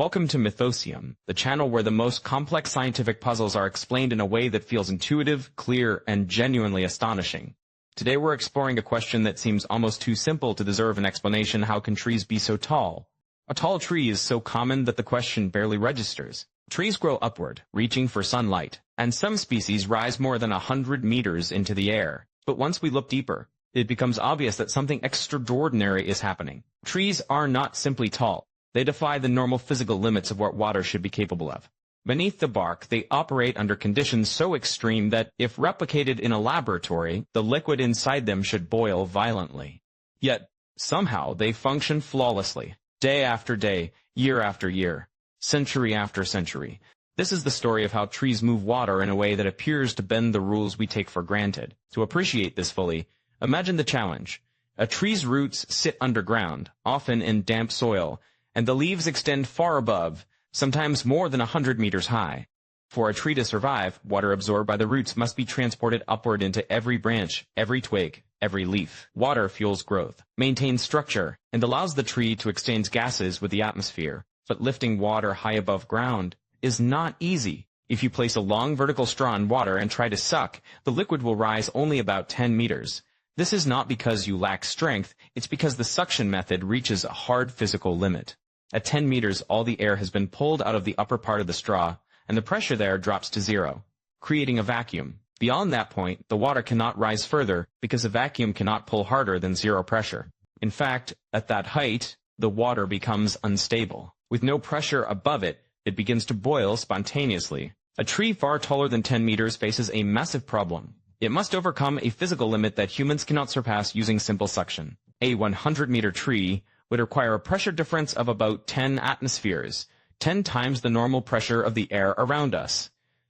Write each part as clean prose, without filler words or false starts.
Welcome to Mythosium, the channel where the most complex scientific puzzles are explained in a way that feels intuitive, clear, and genuinely astonishing. Today we're exploring a question that seems almost too simple to deserve an explanation: how can trees be so tall? A tall tree is so common that the question barely registers. Trees grow upward, reaching for sunlight, and some species rise more than 100 meters into the air. But once we look deeper, it becomes obvious that something extraordinary is happening. Trees are not simply tall. They defy the normal physical limits of what water should be capable of. Beneath the bark, they operate under conditions so extreme that, if replicated in a laboratory, the liquid inside them should boil violently. Yet, somehow, they function flawlessly, day after day, year after year, century after century. This is the story of how trees move water in a way that appears to bend the rules we take for granted. To appreciate this fully, imagine the challenge. A tree's roots sit underground, often in damp soil, and the leaves extend far above, sometimes more than 100 meters high. For a tree to survive, water absorbed by the roots must be transported upward into every branch, every twig, every leaf. Water fuels growth, maintains structure, and allows the tree to exchange gases with the atmosphere. But lifting water high above ground is not easy. If you place a long vertical straw in water and try to suck, the liquid will rise only about 10 meters. This is not because you lack strength, it's because the suction method reaches a hard physical limit. At 10 meters, all the air has been pulled out of the upper part of the straw, and the pressure there drops to zero, creating a vacuum. Beyond that point, the water cannot rise further because a vacuum cannot pull harder than zero pressure. In fact, at that height, the water becomes unstable. With no pressure above it, it begins to boil spontaneously. A tree far taller than 10 meters faces a massive problem. It must overcome a physical limit that humans cannot surpass using simple suction. A 100-meter tree would require a pressure difference of about 10 atmospheres, 10 times the normal pressure of the air around us.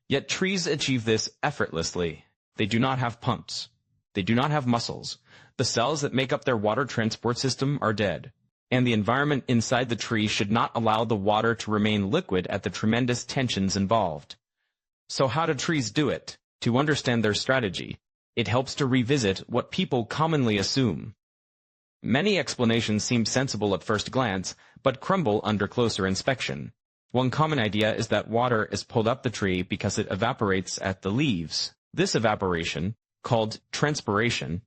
Yet trees achieve this effortlessly. They do not have pumps. They do not have muscles. The cells that make up their water transport system are dead. And the environment inside the tree should not allow the water to remain liquid at the tremendous tensions involved. So how do trees do it? To understand their strategy, it helps to revisit what people commonly assume. Many explanations seem sensible at first glance, but crumble under closer inspection. One common idea is that water is pulled up the tree because it evaporates at the leaves. This evaporation, called transpiration,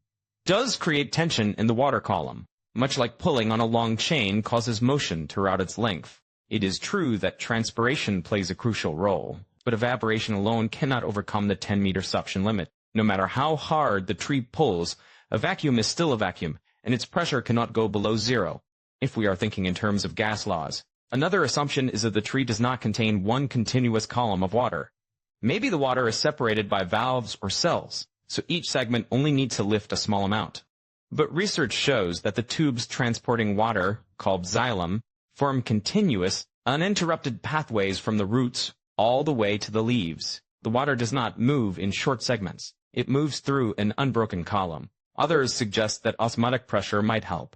does create tension in the water column, much like pulling on a long chain causes motion throughout its length. It is true that transpiration plays a crucial role, but evaporation alone cannot overcome the 10-meter suction limit. No matter how hard the tree pulls, a vacuum is still a vacuum, and its pressure cannot go below zero, if we are thinking in terms of gas laws. Another assumption is that the tree does not contain one continuous column of water. Maybe the water is separated by valves or cells, so each segment only needs to lift a small amount. But research shows that the tubes transporting water, called xylem, form continuous, uninterrupted pathways from the roots all the way to the leaves. The water does not move in short segments. It moves through an unbroken column. Others suggest that osmotic pressure might help.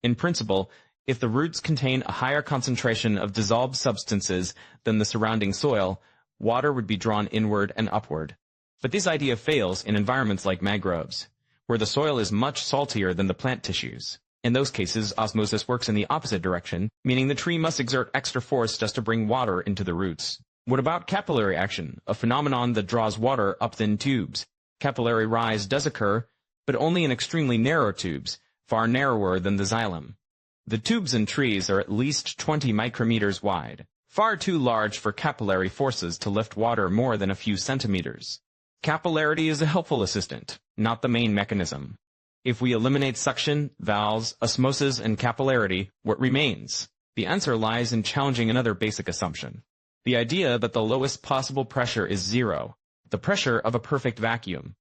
In principle, if the roots contain a higher concentration of dissolved substances than the surrounding soil, water would be drawn inward and upward. But this idea fails in environments like mangroves, where the soil is much saltier than the plant tissues. In those cases, osmosis works in the opposite direction, meaning the tree must exert extra force just to bring water into the roots. What about capillary action, a phenomenon that draws water up thin tubes? Capillary rise does occur, but only in extremely narrow tubes, far narrower than the xylem. The tubes in trees are at least 20 micrometers wide, far too large for capillary forces to lift water more than a few centimeters. Capillarity is a helpful assistant, not the main mechanism. If we eliminate suction, valves, osmosis, and capillarity, what remains? The answer lies in challenging another basic assumption: the idea that the lowest possible pressure is zero, the pressure of a perfect vacuum.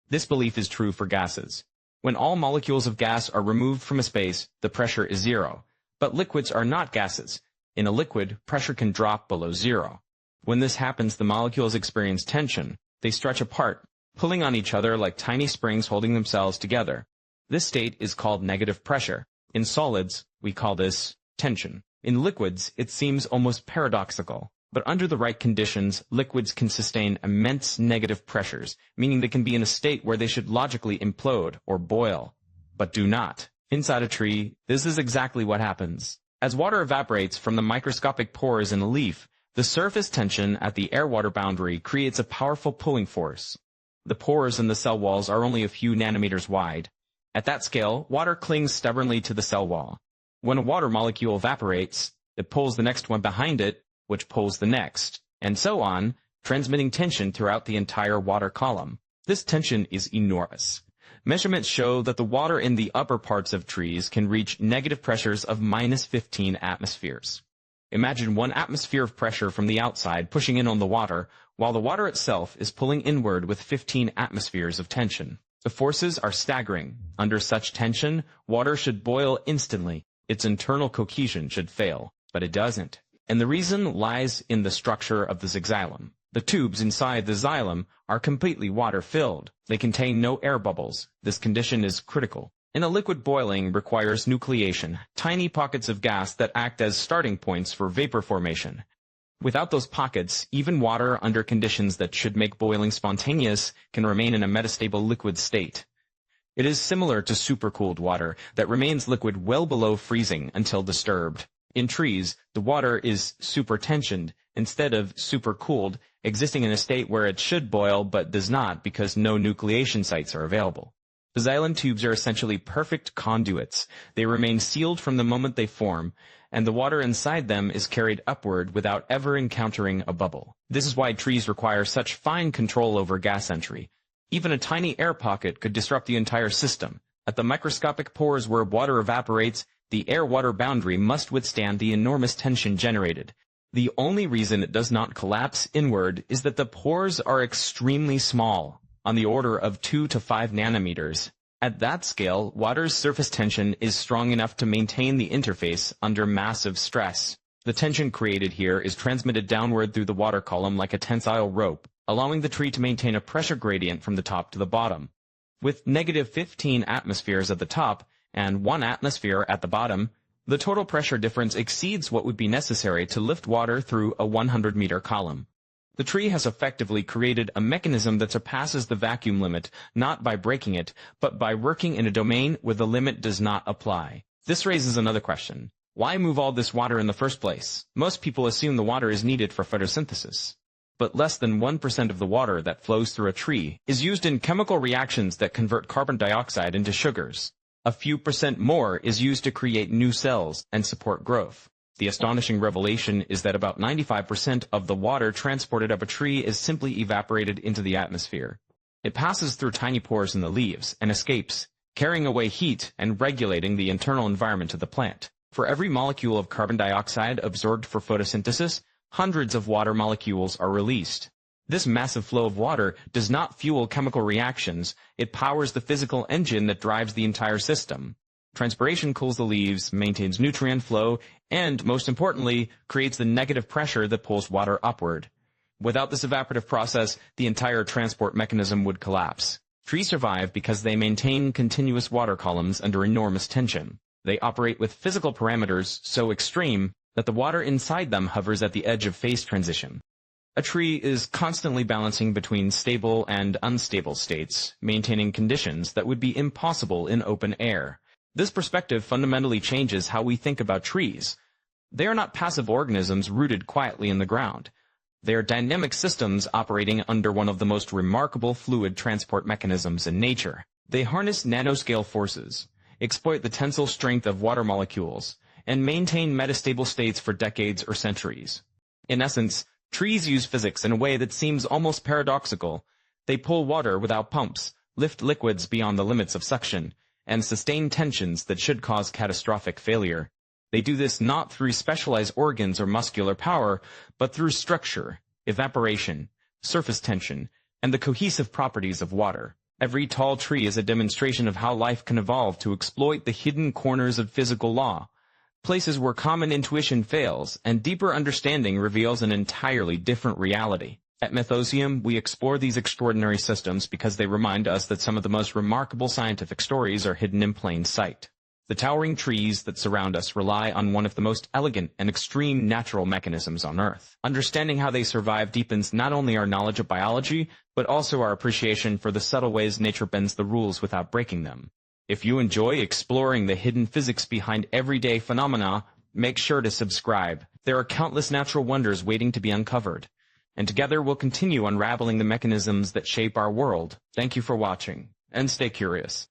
This belief is true for gases. When all molecules of gas are removed from a space, the pressure is zero. But liquids are not gases. In a liquid, pressure can drop below zero. When this happens, the molecules experience tension. They stretch apart, pulling on each other like tiny springs holding themselves together. This state is called negative pressure. In solids, we call this tension. In liquids, it seems almost paradoxical. But under the right conditions, liquids can sustain immense negative pressures, meaning they can be in a state where they should logically implode or boil, but do not. Inside a tree, this is exactly what happens. As water evaporates from the microscopic pores in a leaf, the surface tension at the air-water boundary creates a powerful pulling force. The pores in the cell walls are only a few nanometers wide. At that scale, water clings stubbornly to the cell wall. When a water molecule evaporates, it pulls the next one behind it, which pulls the next, and so on, transmitting tension throughout the entire water column. This tension is enormous. Measurements show that the water in the upper parts of trees can reach negative pressures of -15 atmospheres. Imagine 1 atmosphere of pressure from the outside pushing in on the water, while the water itself is pulling inward with 15 atmospheres of tension. The forces are staggering. Under such tension, water should boil instantly. Its internal cohesion should fail, but it doesn't. And the reason lies in the structure of the xylem. The tubes inside the xylem are completely water-filled. They contain no air bubbles. This condition is critical. In a liquid, boiling requires nucleation, tiny pockets of gas that act as starting points for vapor formation. Without those pockets, even water under conditions that should make boiling spontaneous can remain in a metastable liquid state. It is similar to supercooled water that remains liquid well below freezing until disturbed. In trees, the water is supertensioned instead of supercooled, existing in a state where it should boil but does not because no nucleation sites are available. The xylem tubes are essentially perfect conduits. They remain sealed from the moment they form, and the water inside them is carried upward without ever encountering a bubble. This is why trees require such fine control over gas entry. Even a tiny air pocket could disrupt the entire system. At the microscopic pores where water evaporates, the air-water boundary must withstand the enormous tension generated. The only reason it does not collapse inward is that the pores are extremely small, on the order of 2 to 5 nanometers. At that scale, water's surface tension is strong enough to maintain the interface under massive stress. The tension created here is transmitted downward through the water column like a tensile rope, allowing the tree to maintain a pressure gradient from the top to the bottom. With -15 atmospheres at the top and 1 atmosphere at the bottom, the total pressure difference exceeds what would be necessary to lift water through a 100-meter column. The tree has effectively created a mechanism that surpasses the vacuum limit, not by breaking it, but by working in a domain where the limit does not apply. This raises another question. Why move all this water in the first place? Most people assume the water is needed for photosynthesis. But less than 1% of the water that flows through a tree is used in chemical reactions that convert carbon dioxide into sugars. A few percent more is used to create new cells and support growth. The astonishing revelation is that about 95% of the water transported up a tree is simply evaporated into the atmosphere. It passes through tiny pores in the leaves and escapes, carrying away heat and regulating the internal environment of the plant. For every molecule of carbon dioxide absorbed for photosynthesis, hundreds of water molecules are released. This massive flow of water does not fuel chemical reactions. It powers the physical engine that drives the entire system. Transpiration cools the leaves, maintains nutrient flow, and, most importantly, creates the negative pressure that pulls water upward. Without this evaporative process, the entire transport mechanism would collapse. Trees survive because they maintain continuous water columns under enormous tension. They operate with physical parameters so extreme that the water inside them hovers at the edge of phase transition. A tree is constantly balancing between stable and unstable states, maintaining conditions that would be impossible in open air. This perspective fundamentally changes how we think about trees. They are not passive organisms rooted quietly in the ground. They are dynamic systems operating under one of the most remarkable fluid transport mechanisms in nature. They harness nanoscale forces, exploit the tensile strength of water molecules, and maintain metastable states for decades or centuries. In essence, trees use physics in a way that seems almost paradoxical. They pull water without pumps, lift liquids beyond the limits of suction, and sustain tensions that should cause catastrophic failure. They do this not through specialized organs or muscular power, but through structure, evaporation, surface tension, and the cohesive properties of water. Every tall tree is a demonstration of how life can evolve to exploit the hidden corners of physical law, places where common intuition fails and deeper understanding reveals an entirely different reality. At Mythosium, we explore these extraordinary systems because they remind us that some of the most remarkable scientific stories are hidden in plain sight. The towering trees that surround us rely on one of the most elegant and extreme natural mechanisms on Earth. Understanding how they survive deepens not only our knowledge of biology, but also our appreciation for the subtle ways nature bends the rules without breaking them. If you enjoy exploring the hidden physics behind everyday phenomena, make sure to subscribe. There are countless natural wonders waiting to be uncovered. And together we'll continue unraveling the mechanisms that shape our world. Thank you for watching, and stay curious.